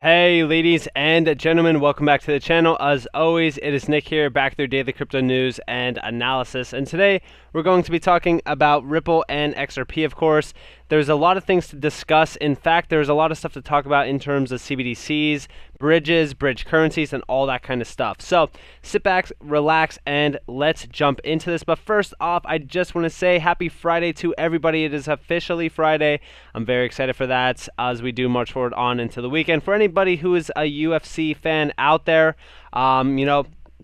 Hey ladies and gentlemen, welcome back to the channel. As always, it is Nick here, back with your daily crypto news and analysis. And today we're going to be talking about Ripple and XRP, of course. There's a lot of things to discuss. In fact, there's a lot of stuff to talk about in terms of CBDCs, bridges, bridge currencies, and all that kind of stuff. So sit back, relax, and let's jump into this. But first off, I just want to say happy Friday to everybody. It is officially Friday. I'm very excited for that as we do march forward on into the weekend. For anybody who is a UFC fan out there,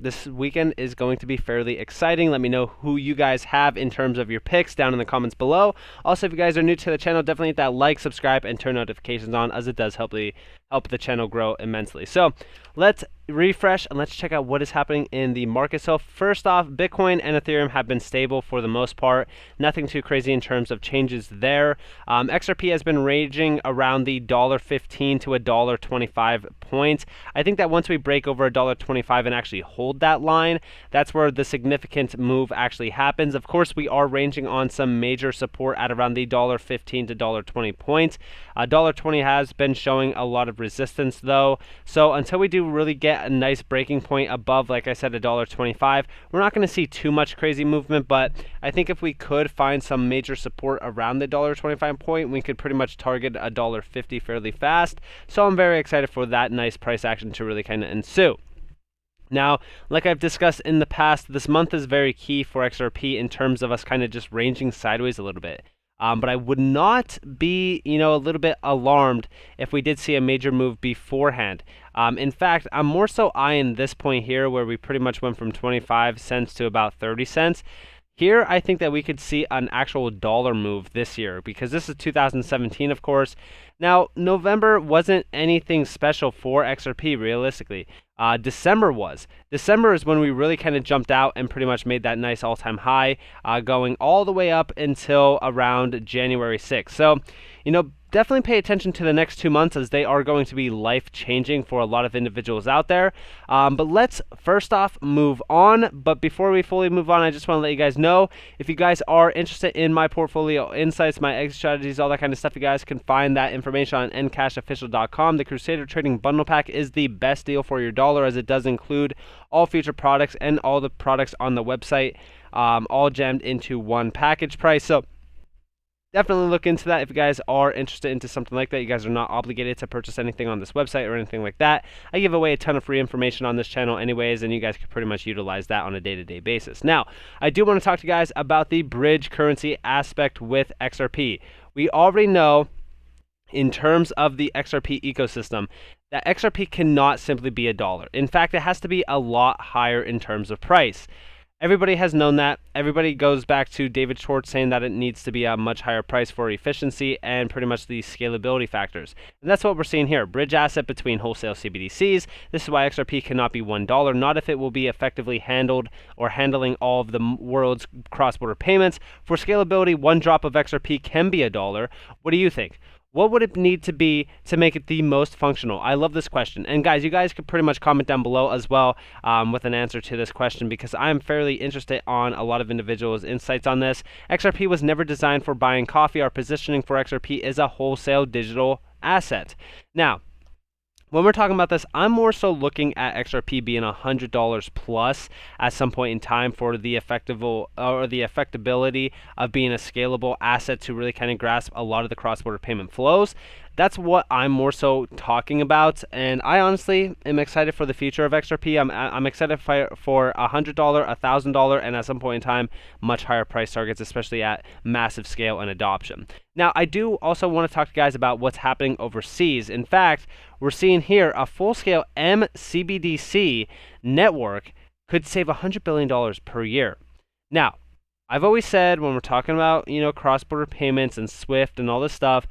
this weekend is going to be fairly exciting. Let me know who you guys have in terms of your picks down in the comments below. Also, if you guys are new to the channel, definitely hit that like, subscribe, and turn notifications on, as it does help the channel grow immensely. So let's refresh and let's check out what is happening in the market. So first off, Bitcoin and Ethereum have been stable for the most part. Nothing too crazy in terms of changes there. XRP has been ranging around the $1.15 to $1.25 point. I think that once we break over $1.25 and actually hold that line, that's where the significant move actually happens. Of course, we are ranging on some major support at around the $1.15 to $1.20 point. $1.20 has been showing a lot of resistance though. So until we do really get a nice breaking point above, like I said, $1.25, we're not going to see too much crazy movement. But I think if we could find some major support around the $1.25 point, we could pretty much target $1.50 fairly fast. So I'm very excited for that nice price action to really kind of ensue. Now, like I've discussed in the past, this month is very key for XRP in terms of us kind of just ranging sideways a little bit. But I would not be, a little bit alarmed if we did see a major move beforehand. In fact, I'm more so eyeing this point here where we pretty much went from 25 cents to about 30 cents. Here, I think that we could see an actual dollar move this year because this is 2017, of course. Now, November wasn't anything special for XRP, realistically. December was. December is when we really kind of jumped out and pretty much made that nice all-time high, going all the way up until around January 6th. So, definitely pay attention to the next 2 months as they are going to be life-changing for a lot of individuals out there. But let's first off move on. But before we fully move on, I just want to let you guys know, if you guys are interested in my portfolio insights, my exit strategies, all that kind of stuff, you guys can find that information on NCashOfficial.com. The Crusader Trading Bundle Pack is the best deal for your dollar, as it does include all future products and all the products on the website, all jammed into one package price. So definitely look into that if you guys are interested into something like that. You guys are not obligated to purchase anything on this website or anything like that. I give away a ton of free information on this channel anyways, and you guys can pretty much utilize that on a day-to-day basis. Now, I do want to talk to you guys about the bridge currency aspect with XRP. We already know, in terms of the XRP ecosystem, that XRP cannot simply be $1. In fact, it has to be a lot higher in terms of price. Everybody has known that. Everybody goes back to David Schwartz saying that it needs to be a much higher price for efficiency and pretty much the scalability factors. And that's what we're seeing here. Bridge asset between wholesale CBDCs. This is why XRP cannot be $1, not if it will be effectively handled or handling all of the world's cross-border payments. For scalability, one drop of XRP can be $1. What do you think? What would it need to be to make it the most functional? I love this question. And guys, you guys could pretty much comment down below as well with an answer to this question, because I'm fairly interested on a lot of individuals' insights on this. XRP was never designed for buying coffee. Our positioning for XRP is a wholesale digital asset. Now, when we're talking about this, I'm more so looking at XRP being $100 plus at some point in time for the effectability of being a scalable asset to really kind of grasp a lot of the cross-border payment flows. That's what I'm more so talking about, and I honestly am excited for the future of XRP. I'm excited for $100, $1,000, and at some point in time, much higher price targets, especially at massive scale and adoption. Now, I do also want to talk to you guys about what's happening overseas. In fact, we're seeing here a full-scale MCBDC network could save $100 billion per year. Now, I've always said when we're talking about, cross-border payments and SWIFT and all this stuff,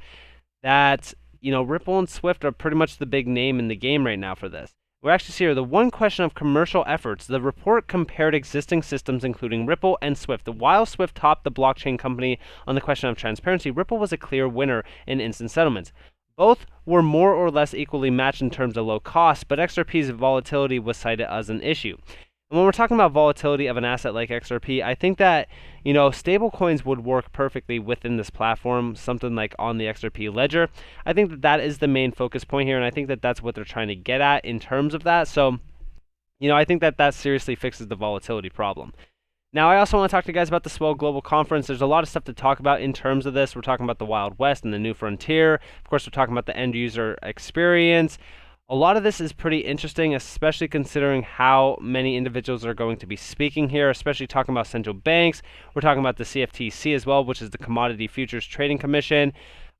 that, Ripple and SWIFT are pretty much the big name in the game right now for this. We're actually seeing the one question of commercial efforts. The report compared existing systems, including Ripple and SWIFT. While SWIFT topped the blockchain company on the question of transparency, Ripple was a clear winner in instant settlements. Both were more or less equally matched in terms of low cost, but XRP's volatility was cited as an issue. And when we're talking about volatility of an asset like XRP, I think that, stable coins would work perfectly within this platform, something like on the XRP ledger. I think that that is the main focus point here, and I think that that's what they're trying to get at in terms of that. So, I think that that seriously fixes the volatility problem. Now, I also want to talk to you guys about the XRP Global Conference. There's a lot of stuff to talk about in terms of this. We're talking about the Wild West and the New Frontier. Of course, we're talking about the end user experience. A lot of this is pretty interesting, especially considering how many individuals are going to be speaking here, especially talking about central banks. We're talking about the CFTC as well, which is the Commodity Futures Trading Commission.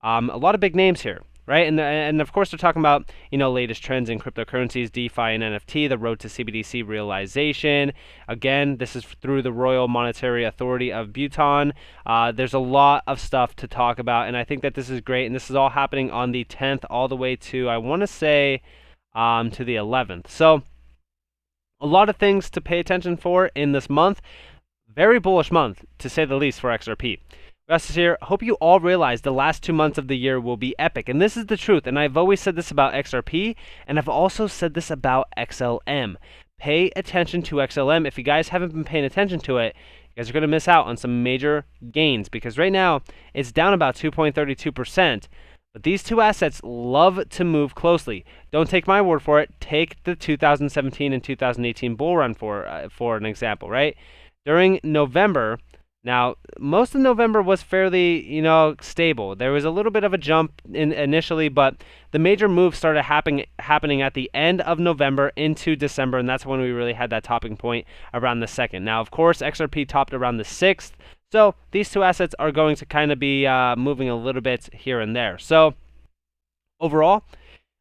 A lot of big names here. Right, and of course they're talking about latest trends in cryptocurrencies, DeFi, and NFT, the road to CBDC realization. Again, this is through the Royal Monetary Authority of Bhutan. There's a lot of stuff to talk about, and I think that this is great. And this is all happening on the 10th, all the way to I want to say to the 11th. So a lot of things to pay attention for in this month. Very bullish month, to say the least, for XRP. Gus is here. Hope you all realize the last 2 months of the year will be epic. And this is the truth. And I've always said this about XRP, and I've also said this about XLM. Pay attention to XLM. If you guys haven't been paying attention to it, you guys are going to miss out on some major gains, because right now it's down about 2.32%. But these two assets love to move closely. Don't take my word for it. Take the 2017 and 2018 bull run for an example, right? During November, now, most of November was fairly, stable. There was a little bit of a jump initially, but the major move started happening at the end of November into December, and that's when we really had that topping point around the 2nd. Now, of course, XRP topped around the 6th, so these two assets are going to kind of be moving a little bit here and there. So, overall,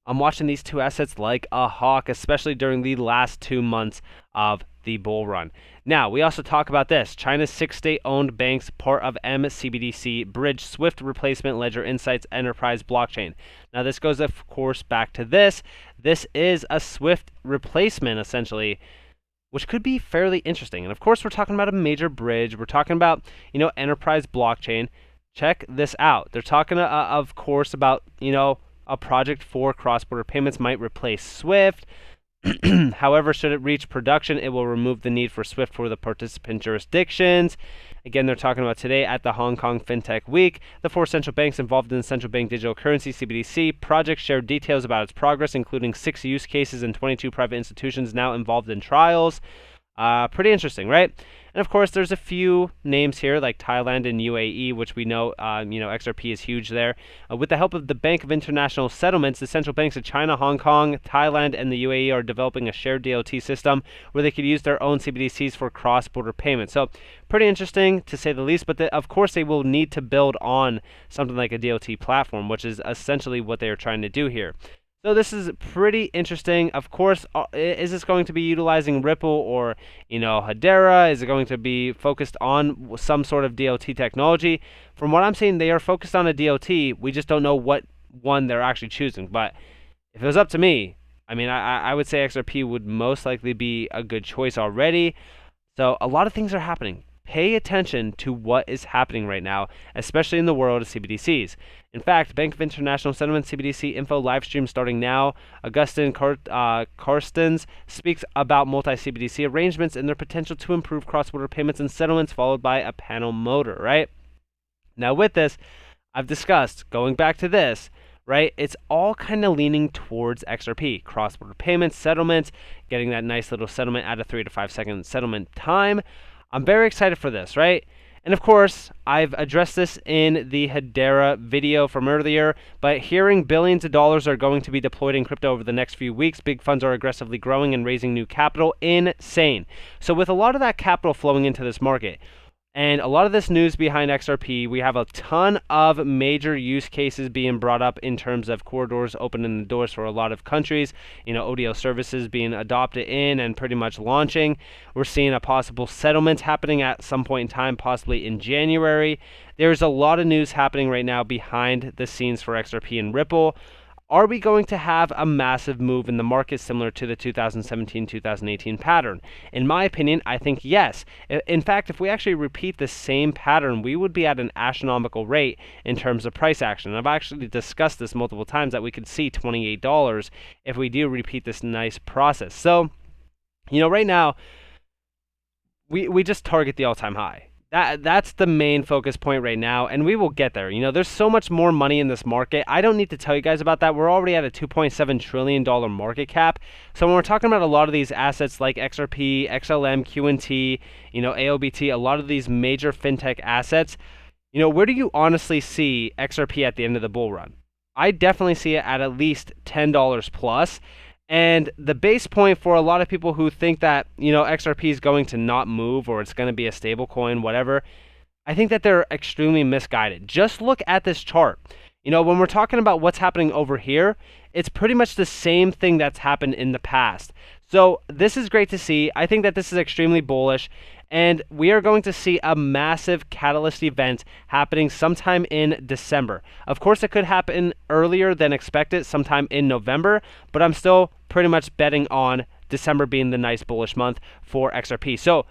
I'm watching these two assets like a hawk, especially during the last 2 months of the bull run. Now, we also talk about this. China's 6 state-owned banks, part of MCBDC Bridge Swift Replacement Ledger Insights Enterprise Blockchain. Now, this goes, of course, back to this. This is a Swift replacement, essentially, which could be fairly interesting. And, of course, we're talking about a major bridge. We're talking about, enterprise blockchain. Check this out. They're talking, of course, about, a project for cross-border payments might replace Swift. However, should it reach production, it will remove the need for SWIFT for the participant jurisdictions. Again, they're talking about today at the Hong Kong FinTech Week. The 4 central banks involved in the central bank digital currency CBDC project shared details about its progress, including 6 use cases and 22 private institutions now involved in trials. Pretty interesting, right? And of course, there's a few names here like Thailand and UAE, which we know, XRP is huge there. With the help of the Bank of International Settlements, the central banks of China, Hong Kong, Thailand, and the UAE are developing a shared DOT system where they could use their own CBDCs for cross-border payments. So, pretty interesting to say the least. But of course, they will need to build on something like a DOT platform, which is essentially what they are trying to do here. So this is pretty interesting. Of course, is this going to be utilizing Ripple or, Hedera? Is it going to be focused on some sort of DOT technology? From what I'm seeing, they are focused on a DOT. We just don't know what one they're actually choosing. But if it was up to me, I would say XRP would most likely be a good choice already. So a lot of things are happening. Pay attention to what is happening right now, especially in the world of CBDCs. In fact, Bank of International Settlements CBDC info live stream starting now. Augustin Karstens speaks about multi-CBDC arrangements and their potential to improve cross-border payments and settlements, followed by a panel motor, right? Now with this, I've discussed, going back to this, right, it's all kind of leaning towards XRP. Cross-border payments, settlements, getting that nice little settlement at a 3 to 5 second settlement time. I'm very excited for this, right? And of course, I've addressed this in the Hedera video from earlier, but hearing billions of dollars are going to be deployed in crypto over the next few weeks, big funds are aggressively growing and raising new capital, insane. So with a lot of that capital flowing into this market, and a lot of this news behind XRP, we have a ton of major use cases being brought up in terms of corridors opening the doors for a lot of countries, ODL services being adopted in and pretty much launching. We're seeing a possible settlement happening at some point in time, possibly in January. There's a lot of news happening right now behind the scenes for XRP and Ripple. Are we going to have a massive move in the market similar to the 2017-2018 pattern? In my opinion, I think yes. In fact, if we actually repeat the same pattern, we would be at an astronomical rate in terms of price action. I've actually discussed this multiple times that we could see $28 if we do repeat this nice process. So, right now, we just target the all-time high. That's the main focus point right now, and we will get there. There's so much more money in this market. I don't need to tell you guys about that. We're already at a $2.7 trillion market cap. So when we're talking about a lot of these assets like XRP, XLM, QNT, AOBT, a lot of these major fintech assets, where do you honestly see XRP at the end of the bull run? I definitely see it at least $10 plus. And the base point for a lot of people who think that, XRP is going to not move or it's going to be a stable coin, whatever, I think that they're extremely misguided. Just look at this chart. When we're talking about what's happening over here, it's pretty much the same thing that's happened in the past. So this is great to see. I think that this is extremely bullish. And we are going to see a massive catalyst event happening sometime in December. Of course, it could happen earlier than expected, sometime in November, but I'm still pretty much betting on December being the nice bullish month for XRP. So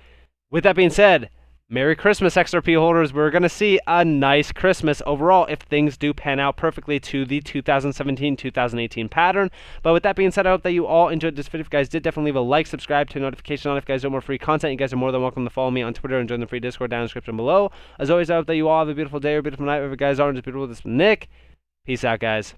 with that being said, Merry Christmas, XRP holders. We're going to see a nice Christmas overall if things do pan out perfectly to the 2017-2018 pattern. But with that being said, I hope that you all enjoyed this video. If you guys did, definitely leave a like, subscribe, turn notification on if you guys want more free content. You guys are more than welcome to follow me on Twitter and join the free Discord down in the description below. As always, I hope that you all have a beautiful day or beautiful night, wherever you guys are. And just beautiful. This is Nick. Peace out, guys.